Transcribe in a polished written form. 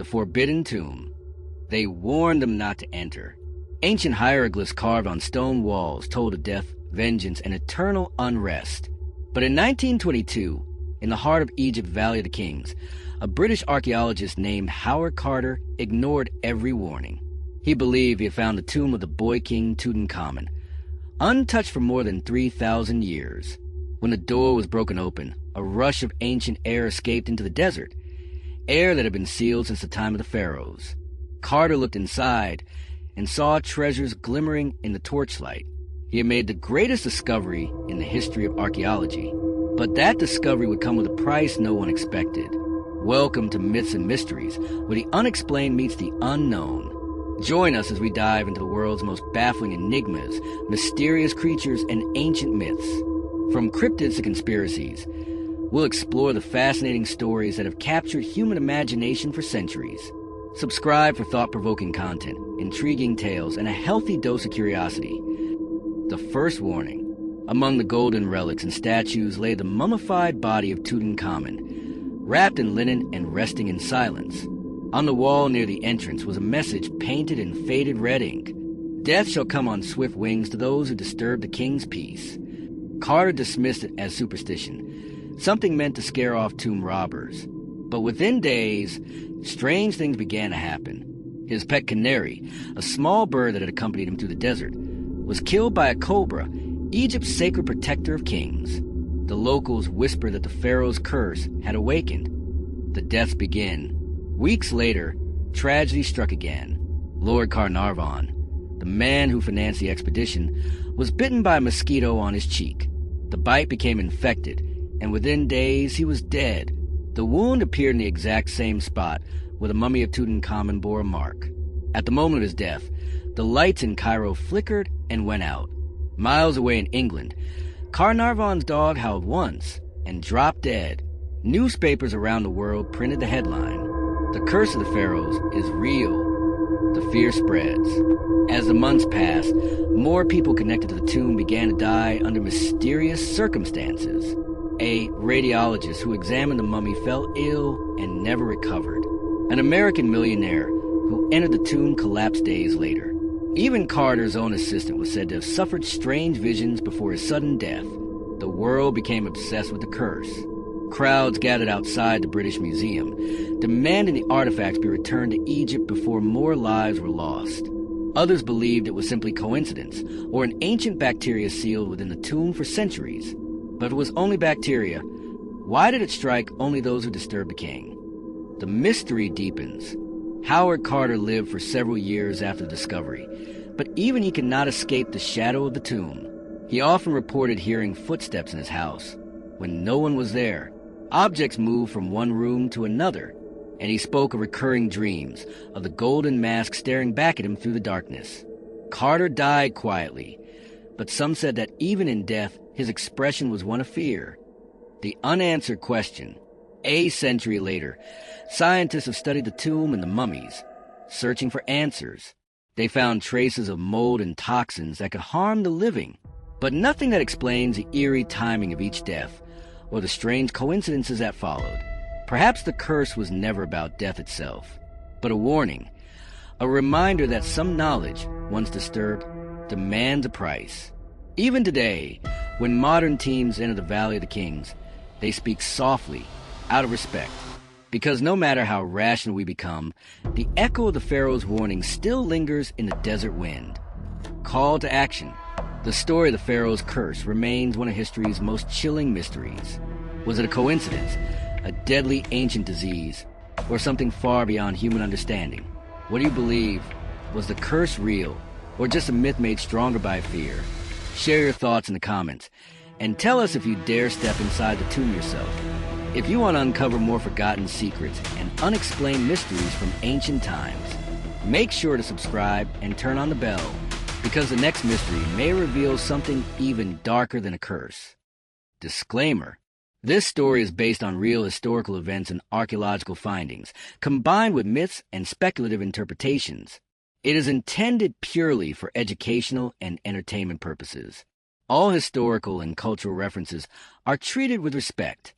the forbidden tomb. They warned them not to enter. Ancient hieroglyphs carved on stone walls told of death, vengeance, and eternal unrest. But in 1922, in the heart of Egypt's Valley of the Kings, a British archaeologist named Howard Carter ignored every warning. He believed he had found the tomb of the boy king Tutankhamun, untouched for more than 3,000 years. When the door was broken open, a rush of ancient air escaped into the desert, air that had been sealed since the time of the pharaohs. Carter looked inside and saw treasures glimmering in the torchlight. He had made the greatest discovery in the history of archaeology. But that discovery would come with a price no one expected. Welcome to Myths and Mysteries, where the unexplained meets the unknown. Join us as we dive into the world's most baffling enigmas, mysterious creatures, and ancient myths. From cryptids to conspiracies, we'll explore the fascinating stories that have captured human imagination for centuries. Subscribe for thought-provoking content, intriguing tales, and a healthy dose of curiosity. The first warning. Among the golden relics and statues lay the mummified body of Tutankhamun, wrapped in linen and resting in silence. On the wall near the entrance was a message painted in faded red ink. Death shall come on swift wings to those who disturb the king's peace. Carter dismissed it as superstition, something meant to scare off tomb robbers. But within days, strange things began to happen. His pet canary, a small bird that had accompanied him through the desert, was killed by a cobra, Egypt's sacred protector of kings. The locals whispered that the pharaoh's curse had awakened. The deaths began. Weeks later, tragedy struck again. Lord Carnarvon, the man who financed the expedition, was bitten by a mosquito on his cheek. The bite became infected, and within days he was dead. The wound appeared in the exact same spot where the mummy of Tutankhamun bore a mark. At the moment of his death, the lights in Cairo flickered and went out. Miles away in England, Carnarvon's dog howled once and dropped dead. Newspapers around the world printed the headline, "The curse of the pharaohs is real." The fear spreads. As the months passed, more people connected to the tomb began to die under mysterious circumstances. A radiologist who examined the mummy fell ill and never recovered. An American millionaire who entered the tomb collapsed days later. Even Carter's own assistant was said to have suffered strange visions before his sudden death. The world became obsessed with the curse. Crowds gathered outside the British Museum, demanding the artifacts be returned to Egypt before more lives were lost. Others believed it was simply coincidence, or an ancient bacteria sealed within the tomb for centuries. But if it was only bacteria, why did it strike only those who disturbed the king? The mystery deepens. Howard Carter lived for several years after the discovery, but even he could not escape the shadow of the tomb. He often reported hearing footsteps in his house. When no one was there, objects moved from one room to another, and he spoke of recurring dreams, of the golden mask staring back at him through the darkness. Carter died quietly, but some said that even in death, his expression was one of fear. The unanswered question. A century later, scientists have studied the tomb and the mummies, searching for answers. They found traces of mold and toxins that could harm the living, but nothing that explains the eerie timing of each death or the strange coincidences that followed. Perhaps the curse was never about death itself, but a warning, a reminder that some knowledge, once disturbed, demands a price. Even today, when modern teams enter the Valley of the Kings, they speak softly, out of respect, because no matter how rational we become, the echo of the pharaoh's warning still lingers in the desert wind. Call to action. The story of the pharaoh's curse remains one of history's most chilling mysteries. Was it a coincidence, a deadly ancient disease, or something far beyond human understanding? What do you believe? Was the curse real, or just a myth made stronger by fear? Share your thoughts in the comments, and tell us if you dare step inside the tomb yourself. If you want to uncover more forgotten secrets and unexplained mysteries from ancient times, make sure to subscribe and turn on the bell, because the next mystery may reveal something even darker than a curse. Disclaimer. This story is based on real historical events and archaeological findings, combined with myths and speculative interpretations. It is intended purely for educational and entertainment purposes. All historical and cultural references are treated with respect.